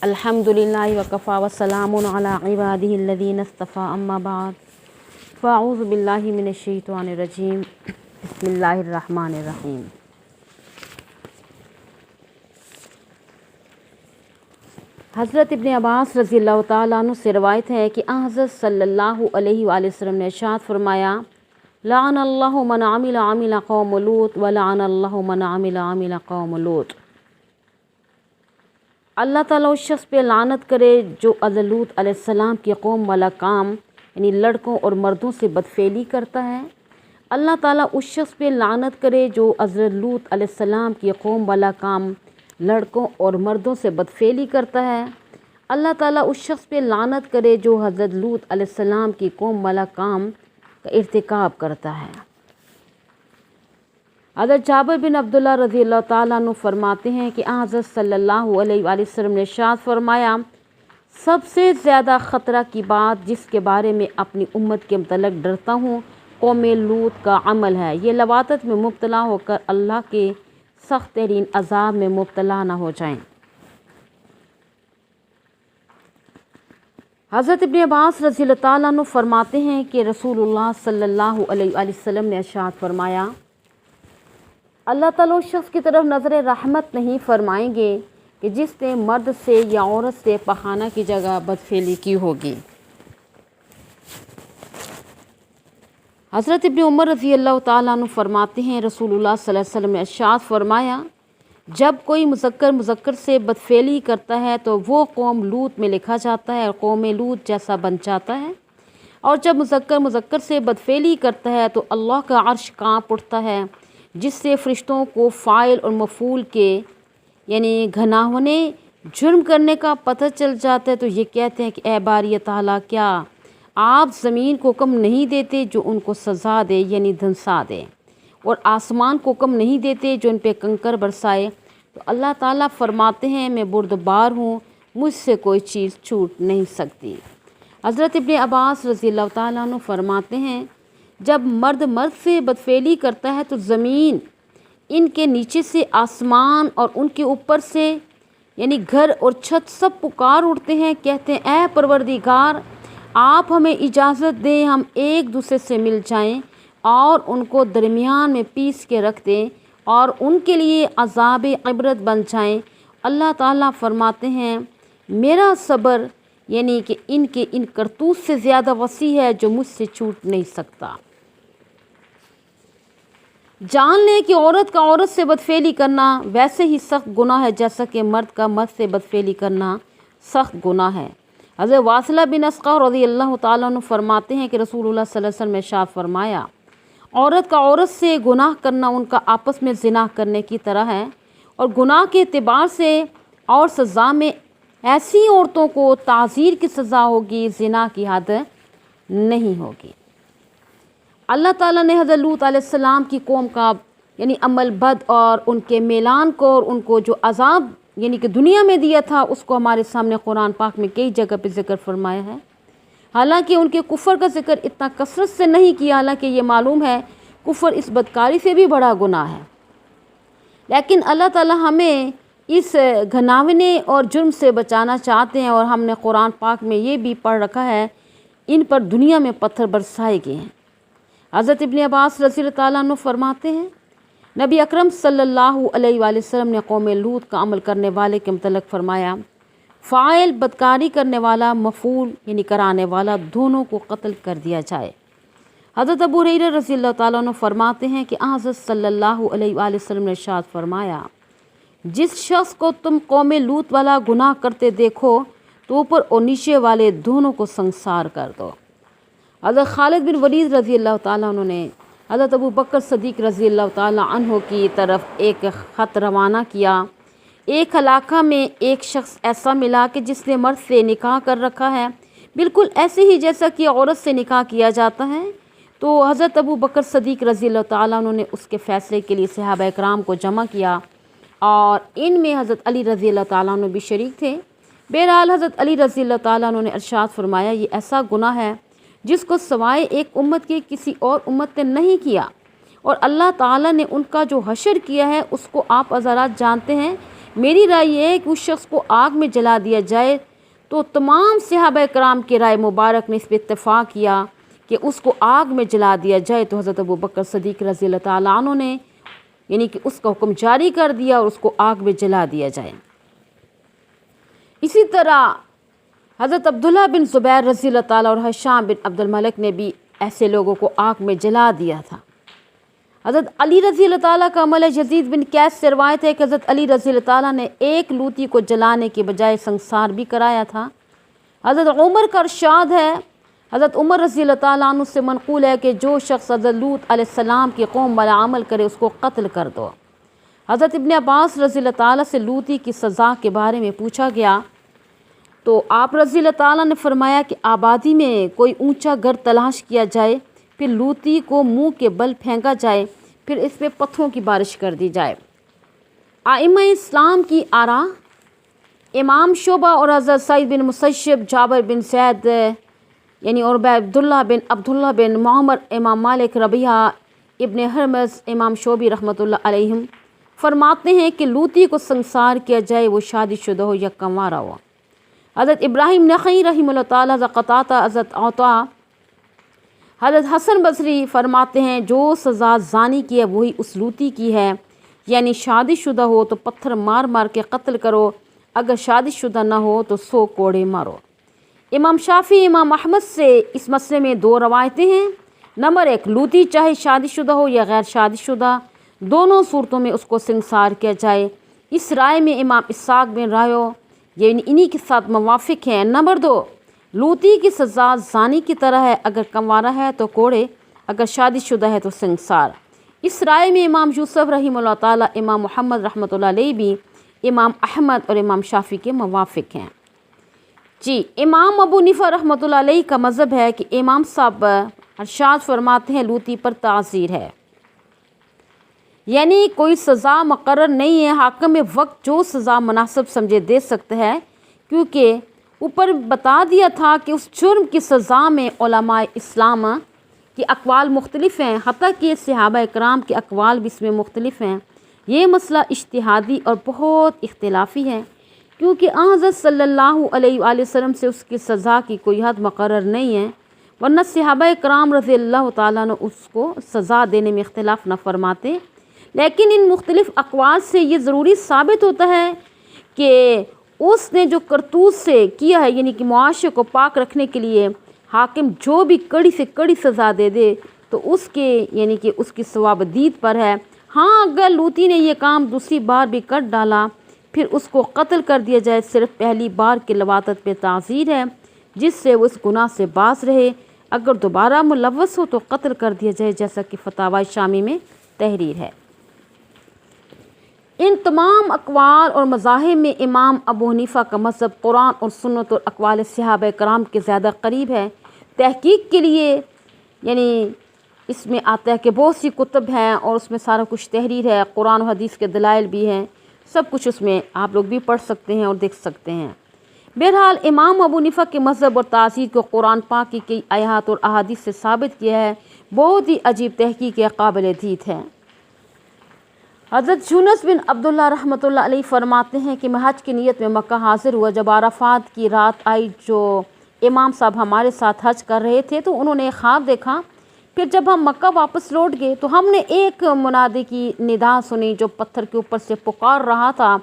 الحمدللہ وکفا وسلام علی عبادہ الذین اصطفیٰ اما بعد فاعوذ باللہ من الشیطان الرجیم بسم اللہ الرحمن الرحیم۔ حضرت ابن عباس رضی اللہ تعالیٰ عنہ سے روایت ہے کہ حضرت صلی اللہ علیہ وآلہ وسلم نے ارشاد فرمایا، لعن اللہ من عمل عمل قوم لوط ولعن اللہ من عمل عمل قوم لوط۔ اللہ تعالیٰ اس شخص پہ لعنت کرے جو حضرت لوط علیہ السلام کی قوم والا کام یعنی لڑکوں اور مردوں سے بدفعلی کرتا ہے۔ اللہ تعالیٰ اس شخص پہ لعنت کرے جو حضرت لوط علیہ السلام کی قوم والا کام لڑکوں اور مردوں سے بدفعلی کرتا ہے۔ اللہ تعالیٰ اس شخص پہ لعنت کرے جو حضرت لوط علیہ السلام کی قوم والا کام کا ارتکاب کرتا ہے۔ حضرت جابر بن عبداللہ رضی اللہ تعالیٰ عنہ فرماتے ہیں کہ حضرت صلی اللہ علیہ وآلہ وسلم نے ارشاد فرمایا، سب سے زیادہ خطرہ کی بات جس کے بارے میں اپنی امت کے متعلق ڈرتا ہوں قوم لوط کا عمل ہے، یہ لواطت میں مبتلا ہو کر اللہ کے سخت ترین عذاب میں مبتلا نہ ہو جائیں۔ حضرت ابن عباس رضی اللہ تعالیٰ عنہ فرماتے ہیں کہ رسول اللہ صلی اللہ علیہ وآلہ وسلم نے ارشاد فرمایا، اللہ تعالیٰ اس شخص کی طرف نظر رحمت نہیں فرمائیں گے کہ جس نے مرد سے یا عورت سے پخانہ کی جگہ بدفعلی کی ہوگی۔ حضرت ابن عمر رضی اللہ تعالیٰ عنہ فرماتے ہیں رسول اللہ صلی اللہ علیہ وسلم نے ارشاد فرمایا، جب کوئی مذکر سے بدفعلی کرتا ہے تو وہ قوم لوط میں لکھا جاتا ہے اور قوم لوط جیسا بن جاتا ہے، اور جب مذکر سے بدفعلی کرتا ہے تو اللہ کا عرش کانپ اٹھتا ہے، جس سے فرشتوں کو فاعل اور مفعول کے یعنی گھناونے جرم کرنے کا پتہ چل جاتا ہے، تو یہ کہتے ہیں کہ اے باری تعالیٰ، کیا آپ زمین کو حکم نہیں دیتے جو ان کو سزا دے یعنی دھنسا دے، اور آسمان کو حکم نہیں دیتے جو ان پہ کنکر برسائے؟ تو اللہ تعالیٰ فرماتے ہیں، میں بردبار ہوں، مجھ سے کوئی چیز چھوٹ نہیں سکتی۔ حضرت ابن عباس رضی اللہ تعالیٰ عنہ فرماتے ہیں، جب مرد سے بدفعلی کرتا ہے تو زمین، ان کے نیچے سے آسمان اور ان کے اوپر سے یعنی گھر اور چھت سب پکار اٹھتے ہیں، کہتے ہیں اے پروردگار، آپ ہمیں اجازت دیں ہم ایک دوسرے سے مل جائیں اور ان کو درمیان میں پیس کے رکھ دیں اور ان کے لیے عذاب عبرت بن جائیں۔ اللہ تعالیٰ فرماتے ہیں، میرا صبر یعنی کہ ان کے ان کرتوت سے زیادہ وسیع ہے جو مجھ سے چھوٹ نہیں سکتا۔ جان لیں کہ عورت کا عورت سے بدفعلی کرنا ویسے ہی سخت گناہ ہے جیسا کہ مرد کا مرد سے بدفعلی کرنا سخت گناہ ہے۔ حضرت واصلہ بن اسقع رضی اللہ تعالیٰ عنہ فرماتے ہیں کہ رسول اللہ صلی اللہ علیہ وسلم نے ارشاد فرمایا، عورت کا عورت سے گناہ کرنا ان کا آپس میں زنا کرنے کی طرح ہے، اور گناہ کے اعتبار سے اور سزا میں ایسی عورتوں کو تعزیر کی سزا ہوگی، زنا کی حد نہیں ہوگی۔ اللہ تعالیٰ نے حضرت لوط علیہ السلام کی قوم کا یعنی عمل بد اور ان کے میلان کو اور ان کو جو عذاب یعنی کہ دنیا میں دیا تھا اس کو ہمارے سامنے قرآن پاک میں کئی جگہ پہ ذکر فرمایا ہے۔ حالانکہ ان کے کفر کا ذکر اتنا کثرت سے نہیں کیا، حالانکہ یہ معلوم ہے کفر اس بدکاری سے بھی بڑا گناہ ہے، لیکن اللہ تعالیٰ ہمیں اس گھناونے اور جرم سے بچانا چاہتے ہیں، اور ہم نے قرآن پاک میں یہ بھی پڑھ رکھا ہے ان پر دنیا میں پتھر برسائے گئے ہیں۔ حضرت ابن عباس رضی اللہ تعالیٰ عنہ فرماتے ہیں، نبی اکرم صلی اللہ علیہ وآلہ وسلم نے قوم لوط کا عمل کرنے والے کے متعلق فرمایا، فاعل بدکاری کرنے والا، مفعول یعنی کرانے والا، دونوں کو قتل کر دیا جائے۔ حضرت ابو ہریرہ رضی اللہ تعالیٰ عنہ فرماتے ہیں کہ حضرت صلی اللہ علیہ وآلہ وسلم نے ارشاد فرمایا، جس شخص کو تم قوم لوط والا گناہ کرتے دیکھو تو اوپر اور نیچے والے دونوں کو سنسار کر دو۔ حضرت خالد بن ولید رضی اللہ تعالیٰ عنہ نے حضرت ابو بکر صدیق رضی اللہ تعالیٰ عنہ کی طرف ایک خط روانہ کیا۔ ایک علاقہ میں ایک شخص ایسا ملا کہ جس نے مرد سے نکاح کر رکھا ہے، بالکل ایسے ہی جیسا کہ عورت سے نکاح کیا جاتا ہے۔ تو حضرت ابو بکر صدیق رضی اللہ تعالیٰ عنہ نے اس کے فیصلے کے لیے صحابہ اکرام کو جمع کیا، اور ان میں حضرت علی رضی اللہ تعالیٰ عنہ بھی شریک تھے۔ بہرحال حضرت علی رضی اللہ تعالیٰ عنہ نے ارشاد فرمایا، یہ ایسا گناہ ہے جس کو سوائے ایک امت کے کسی اور امت نے نہیں کیا، اور اللہ تعالیٰ نے ان کا جو حشر کیا ہے اس کو آپ حضرات جانتے ہیں، میری رائے یہ ہے کہ اس شخص کو آگ میں جلا دیا جائے، تو تمام صحابہ کرام کی رائے مبارک نے اس پہ اتفاق کیا کہ اس کو آگ میں جلا دیا جائے، تو حضرت ابوبکر صدیق رضی اللہ تعالیٰ عنہ نے یعنی کہ اس کا حکم جاری کر دیا اور اس کو آگ میں جلا دیا جائے۔ اسی طرح حضرت عبداللہ بن زبیر رضی اللہ تعالیٰ اور ہشام بن عبد الملک نے بھی ایسے لوگوں کو آگ میں جلا دیا تھا۔ حضرت علی رضی اللہ تعالیٰ کا عمل ہے۔ یزید بن قیس سے روایت ہے کہ حضرت علی رضی اللہ تعالیٰ نے ایک لوتی کو جلانے کے بجائے سنسار بھی کرایا تھا۔ حضرت عمر کا ارشاد ہے، حضرت عمر رضی اللہ تعالیٰ عنہ سے منقول ہے کہ جو شخص حضرت لوط علیہ السلام کی قوم والا عمل کرے اس کو قتل کر دو۔ حضرت ابن عباس رضی اللہ تعالیٰ سے لوطی کی سزا کے بارے میں پوچھا گیا تو آپ رضی اللہ تعالیٰ نے فرمایا کہ آبادی میں کوئی اونچا گھر تلاش کیا جائے، پھر لوطی کو منہ کے بل پھینکا جائے، پھر اس پہ پتھروں کی بارش کر دی جائے۔ ائمہ اسلام کی آراء، امام شعبہ اور حضرت سعید بن مسیب، جابر بن زید یعنی اور عبداللہ بن معمر، امام مالک، ربیعہ ابن ہرمز، امام شعبی رحمۃ اللہ علیہم فرماتے ہیں کہ لوطی کو سنسار کیا جائے، وہ شادی شدہ ہو یا کنوارا ہو۔ حضرت ابراہیم نخعی رحمہ اللہ تعالیٰ، حضرت قتادہ، حضرت عطا، حضرت حسن بصری فرماتے ہیں جو سزا زانی کی ہے وہی اس لوطی کی ہے، یعنی شادی شدہ ہو تو پتھر مار مار کے قتل کرو، اگر شادی شدہ نہ ہو تو 100 کوڑے مارو۔ امام شافعی، امام احمد سے اس مسئلے میں 2 روایتیں ہیں۔ نمبر 1، لوطی چاہے شادی شدہ ہو یا غیر شادی شدہ، دونوں صورتوں میں اس کو سنسار کیا جائے۔ اس رائے میں امام اسحاق بن راہو یعنی انہی کے ساتھ موافق ہیں۔ نمبر 2، لوطی کی سزا زانی کی طرح ہے، اگر کنوارا ہے تو کوڑے، اگر شادی شدہ ہے تو سنسار۔ اس رائے میں امام یوسف رحمہ اللہ تعالیٰ، امام محمد رحمۃ اللہ علیہ بھی امام احمد اور امام شافعی کے موافق ہیں۔ جی، امام ابو حنیفہ رحمۃ اللہ علیہ کا مذہب ہے کہ امام صاحب ارشاد فرماتے ہیں لوطی پر تعزیر ہے، یعنی کوئی سزا مقرر نہیں ہے، حاکم وقت جو سزا مناسب سمجھے دے سکتا ہے، کیونکہ اوپر بتا دیا تھا کہ اس جرم کی سزا میں علماء اسلام کی اقوال مختلف ہیں، حتیٰ کہ صحابہ اکرام کے اقوال بھی اس میں مختلف ہیں۔ یہ مسئلہ اجتہادی اور بہت اختلافی ہے، کیونکہ حضرت صلی اللہ علیہ وآلہ وسلم سے اس کی سزا کی کوئی حد مقرر نہیں ہے، ورنہ صحابہ اکرام رضی اللہ تعالیٰ نے اس کو سزا دینے میں اختلاف نہ فرماتے۔ لیکن ان مختلف اقوال سے یہ ضروری ثابت ہوتا ہے کہ اس نے جو کرتوت سے کیا ہے، یعنی کہ معاشرے کو پاک رکھنے کے لیے حاکم جو بھی کڑی سے کڑی سزا دے دے تو اس کے یعنی کہ اس کی ثواب دید پر ہے۔ ہاں، اگر لوطی نے یہ کام دوسری بار بھی کر ڈالا پھر اس کو قتل کر دیا جائے، صرف پہلی بار کی لواطت پہ تعزیر ہے جس سے وہ اس گناہ سے باز رہے، اگر دوبارہ ملوث ہو تو قتل کر دیا جائے، جیسا کہ فتاوی شامی میں تحریر ہے۔ ان تمام اقوال اور مذاہب میں امام ابو حنیفہ کا مذہب قرآن اور سنت اور اقوال صحابہ کرام کے زیادہ قریب ہے۔ تحقیق کے لیے یعنی اس میں آتا ہے کہ بہت سی کتب ہیں اور اس میں سارا کچھ تحریر ہے، قرآن و حدیث کے دلائل بھی ہیں، سب کچھ اس میں آپ لوگ بھی پڑھ سکتے ہیں اور دیکھ سکتے ہیں۔ بہرحال امام ابو حنیفہ کے مذہب اور تعزیر کو قرآن پاک کی کئی آیات اور احادیث سے ثابت کیا ہے، بہت ہی عجیب تحقیق ہے، قابل دید ہے۔ حضرت یونس بن عبداللہ رحمۃ اللہ علیہ فرماتے ہیں کہ میں حج کی نیت میں مکہ حاضر ہوا، جب عرفات کی رات آئی جو امام صاحب ہمارے ساتھ حج کر رہے تھے تو انہوں نے ایک خواب دیکھا، پھر جب ہم مکہ واپس لوٹ گئے تو ہم نے ایک منادی کی ندا سنی جو پتھر کے اوپر سے پکار رہا تھا،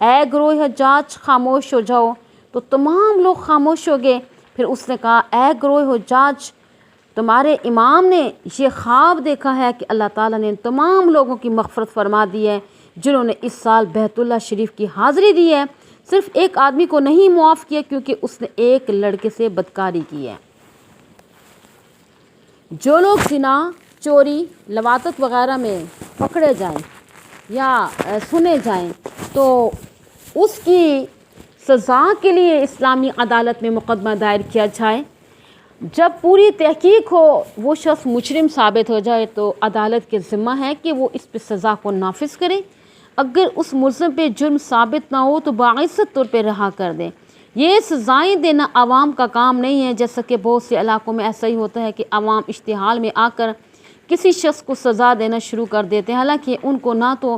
اے گروہ حجاج خاموش ہو جاؤ، تو تمام لوگ خاموش ہو گئے۔ پھر اس نے کہا، اے گروہ حجاج، تمہارے امام نے یہ خواب دیکھا ہے کہ اللہ تعالیٰ نے ان تمام لوگوں کی مغفرت فرما دی ہے جنہوں نے اس سال بیت اللہ شریف کی حاضری دی ہے، صرف ایک آدمی کو نہیں معاف کیا کیونکہ اس نے ایک لڑکے سے بدکاری کی ہے۔ جو لوگ زنا، چوری، لواطت وغیرہ میں پکڑے جائیں یا سنے جائیں تو اس کی سزا کے لیے اسلامی عدالت میں مقدمہ دائر کیا جائے۔ جب پوری تحقیق ہو، وہ شخص مجرم ثابت ہو جائے تو عدالت کے ذمہ ہے کہ وہ اس پہ سزا کو نافذ کرے۔ اگر اس ملزم پہ جرم ثابت نہ ہو تو باعزت طور پہ رہا کر دیں۔ یہ سزائیں دینا عوام کا کام نہیں ہے، جیسا کہ بہت سے علاقوں میں ایسا ہی ہوتا ہے کہ عوام اشتعال میں آ کر کسی شخص کو سزا دینا شروع کر دیتے ہیں، حالانکہ ان کو نہ تو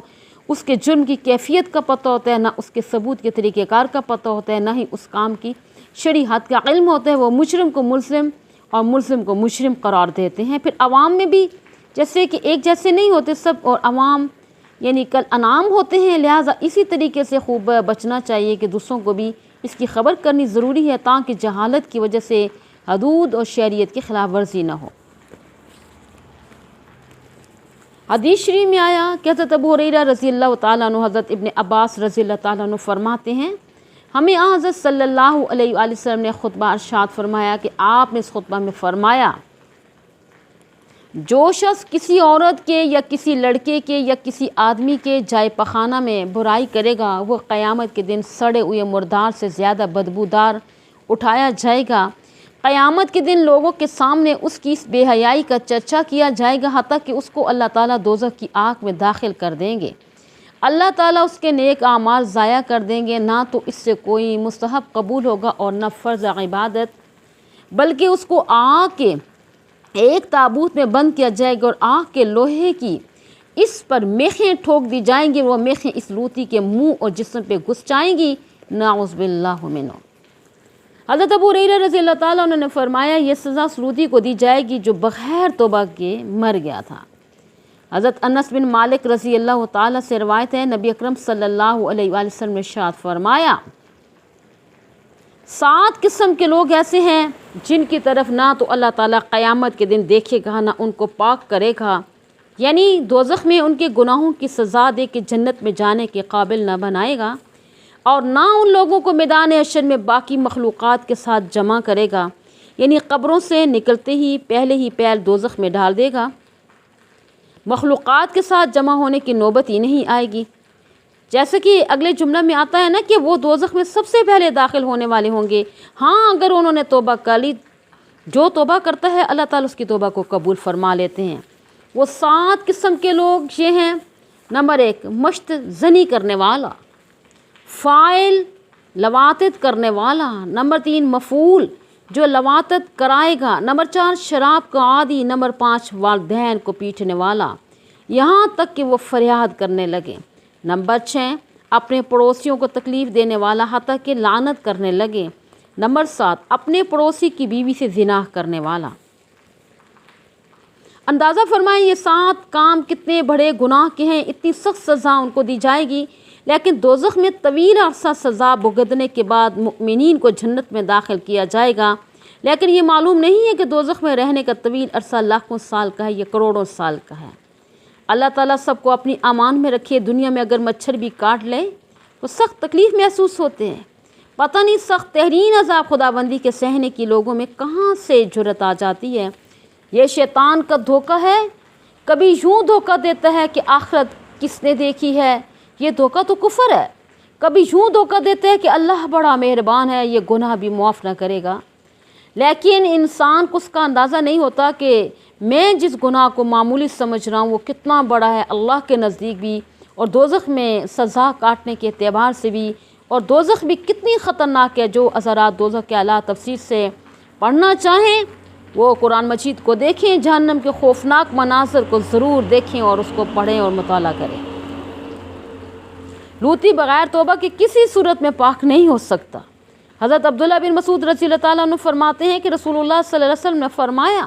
اس کے جرم کی کیفیت کا پتہ ہوتا ہے، نہ اس کے ثبوت کے طریقہ کار کا پتہ ہوتا ہے، نہ ہی اس کام کی شرعی حد کا علم ہوتا ہے، وہ مجرم کو ملزم اور ملزم کو مجرم قرار دیتے ہیں۔ پھر عوام میں بھی جیسے کہ ایک جیسے نہیں ہوتے سب، اور عوام یعنی کل انعام ہوتے ہیں، لہٰذا اسی طریقے سے خوب بچنا چاہیے کہ دوسروں کو بھی اس کی خبر کرنی ضروری ہے تاکہ جہالت کی وجہ سے حدود اور شریعت کی خلاف ورزی نہ ہو۔ حدیث شریف میں آیا کہ حضرت ابو ہریرہ رضی اللہ تعالیٰ عنہ، حضرت ابن عباس رضی اللہ تعالیٰ عنہ فرماتے ہیں ہمیں حضرت صلی اللہ علیہ وآلہ وسلم نے خطبہ ارشاد فرمایا کہ آپ نے اس خطبہ میں فرمایا جو شخص کسی عورت کے یا کسی لڑکے کے یا کسی آدمی کے جائے پخانہ میں برائی کرے گا وہ قیامت کے دن سڑے ہوئے مردار سے زیادہ بدبودار اٹھایا جائے گا۔ قیامت کے دن لوگوں کے سامنے اس کی اس بے حیائی کا چرچا کیا جائے گا حتیٰ کہ اس کو اللہ تعالیٰ دوزخ کی آگ میں داخل کر دیں گے۔ اللہ تعالیٰ اس کے نیک اعمال ضائع کر دیں گے، نہ تو اس سے کوئی مستحب قبول ہوگا اور نہ فرض عبادت، بلکہ اس کو آگ کے ایک تابوت میں بند کیا جائے گا اور آگ کے لوہے کی اس پر میخیں ٹھوک دی جائیں گی، وہ میخیں اس لوتی کے منہ اور جسم پہ گھس جائیں گی، نعوذ باللہ منہ۔ حضرت ابو ہریرہ رضی اللہ تعالیٰ عنہ نے فرمایا یہ سزا اس لوتی کو دی جائے گی جو بغیر توبہ کے مر گیا تھا۔ حضرت انس بن مالک رضی اللہ تعالیٰ سے روایت ہے نبی اکرم صلی اللہ علیہ وآلہ وسلم نے ارشاد فرمایا 7 قسم کے لوگ ایسے ہیں جن کی طرف نہ تو اللہ تعالیٰ قیامت کے دن دیکھے گا نہ ان کو پاک کرے گا، یعنی دوزخ میں ان کے گناہوں کی سزا دے کے جنت میں جانے کے قابل نہ بنائے گا، اور نہ ان لوگوں کو میدان حشر میں باقی مخلوقات کے ساتھ جمع کرے گا، یعنی قبروں سے نکلتے ہی پہلے ہی پیر دوزخ میں ڈال دے گا، مخلوقات کے ساتھ جمع ہونے کی نوبت ہی نہیں آئے گی۔ جیسے کہ اگلے جملہ میں آتا ہے نا کہ وہ دوزخ میں سب سے پہلے داخل ہونے والے ہوں گے، ہاں اگر انہوں نے توبہ کر لی، جو توبہ کرتا ہے اللہ تعالیٰ اس کی توبہ کو قبول فرما لیتے ہیں۔ وہ 7 قسم کے لوگ یہ ہیں، نمبر 1 مشت زنی کرنے والا، فاعل لواطت کرنے والا، نمبر 3 مفعول جو لواطت کرائے گا، نمبر 4 شراب کا عادی، نمبر 5 والدین کو پیٹنے والا یہاں تک کہ وہ فریاد کرنے لگے، نمبر 6 اپنے پڑوسیوں کو تکلیف دینے والا حتیٰ کہ لعنت کرنے لگے، نمبر 7 اپنے پڑوسی کی بیوی سے زنا کرنے والا۔ اندازہ فرمائیں یہ 7 کام کتنے بڑے گناہ کے ہیں، اتنی سخت سزا ان کو دی جائے گی، لیکن دوزخ میں طویل عرصہ سزا بھگتنے کے بعد مؤمنین کو جنت میں داخل کیا جائے گا، لیکن یہ معلوم نہیں ہے کہ دوزخ میں رہنے کا طویل عرصہ لاکھوں سال کا ہے یا کروڑوں سال کا ہے۔ اللہ تعالیٰ سب کو اپنی امان میں رکھے۔ دنیا میں اگر مچھر بھی کاٹ لے تو سخت تکلیف محسوس ہوتے ہیں، پتہ نہیں سخت تحرین عذاب خداوندی کے سہنے کی لوگوں میں کہاں سے جرت آ جاتی ہے۔ یہ شیطان کا دھوکہ ہے، کبھی یوں دھوکہ دیتا ہے کہ آخرت کس نے دیکھی ہے، یہ دھوکہ تو کفر ہے، کبھی یوں دھوکہ دیتا ہے کہ اللہ بڑا مہربان ہے، یہ گناہ بھی معاف نہ کرے گا، لیکن انسان کو اس کا اندازہ نہیں ہوتا کہ میں جس گناہ کو معمولی سمجھ رہا ہوں وہ کتنا بڑا ہے اللہ کے نزدیک بھی، اور دوزخ میں سزا کاٹنے کے اعتبار سے بھی، اور دوزخ بھی کتنی خطرناک ہے۔ جو حضرات دوزخ کے اعلیٰ تفسیر سے پڑھنا چاہیں وہ قرآن مجید کو دیکھیں، جہنم کے خوفناک مناظر کو ضرور دیکھیں اور اس کو پڑھیں اور مطالعہ کریں۔ لوطی بغیر توبہ کے کسی صورت میں پاک نہیں ہو سکتا۔ حضرت عبداللہ بن مسعود رضی اللہ تعالیٰ عنہ فرماتے ہیں کہ رسول اللہ صلی اللہ علیہ وسلم نے فرمایا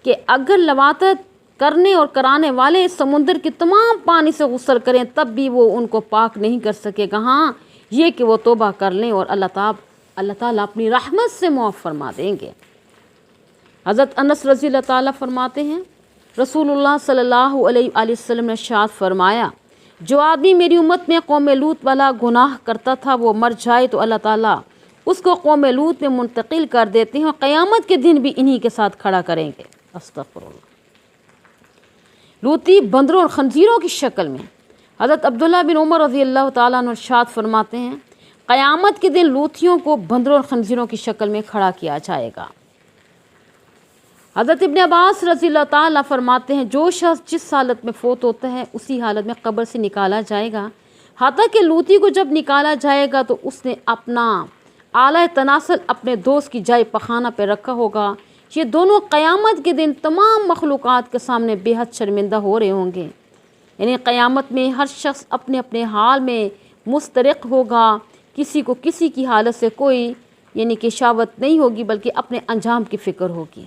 کہ اگر لواطت کرنے اور کرانے والے سمندر کے تمام پانی سے غسل کریں تب بھی وہ ان کو پاک نہیں کر سکے گا، ہاں یہ کہ وہ توبہ کر لیں اور اللہ تعالیٰ اپنی رحمت سے معاف فرما دیں گے۔ حضرت انس رضی اللہ تعالیٰ فرماتے ہیں رسول اللہ صلی اللہ علیہ وآلہ وسلم نے ارشاد فرمایا جو آدمی میری امت میں قوم لوط والا گناہ کرتا تھا وہ مر جائے تو اللہ تعالیٰ اس کو قوم لوط میں منتقل کر دیتے ہیں اور قیامت کے دن بھی انہی کے ساتھ کھڑا کریں گے۔ استغفر اللہ۔ لوطی بندروں اور خنزیروں کی شکل میں۔ حضرت عبداللہ بن عمر رضی اللہ تعالیٰ عنہ ارشاد فرماتے ہیں قیامت کے دن لوطیوں کو بندروں اور خنزیروں کی شکل میں کھڑا کیا جائے گا۔ حضرت ابن عباس رضی اللہ تعالیٰ فرماتے ہیں جو شخص جس حالت میں فوت ہوتا ہے اسی حالت میں قبر سے نکالا جائے گا، حتیٰ کہ لوطی کو جب نکالا جائے گا تو اس نے اپنا اعلیٰ تناسل اپنے دوست کی جائے پخانہ پہ رکھا ہوگا۔ یہ دونوں قیامت کے دن تمام مخلوقات کے سامنے بے حد شرمندہ ہو رہے ہوں گے۔ یعنی قیامت میں ہر شخص اپنے اپنے حال میں مسترق ہوگا، کسی کو کسی کی حالت سے کوئی یعنی کہ شاوت نہیں ہوگی، بلکہ اپنے انجام کی فکر ہوگی۔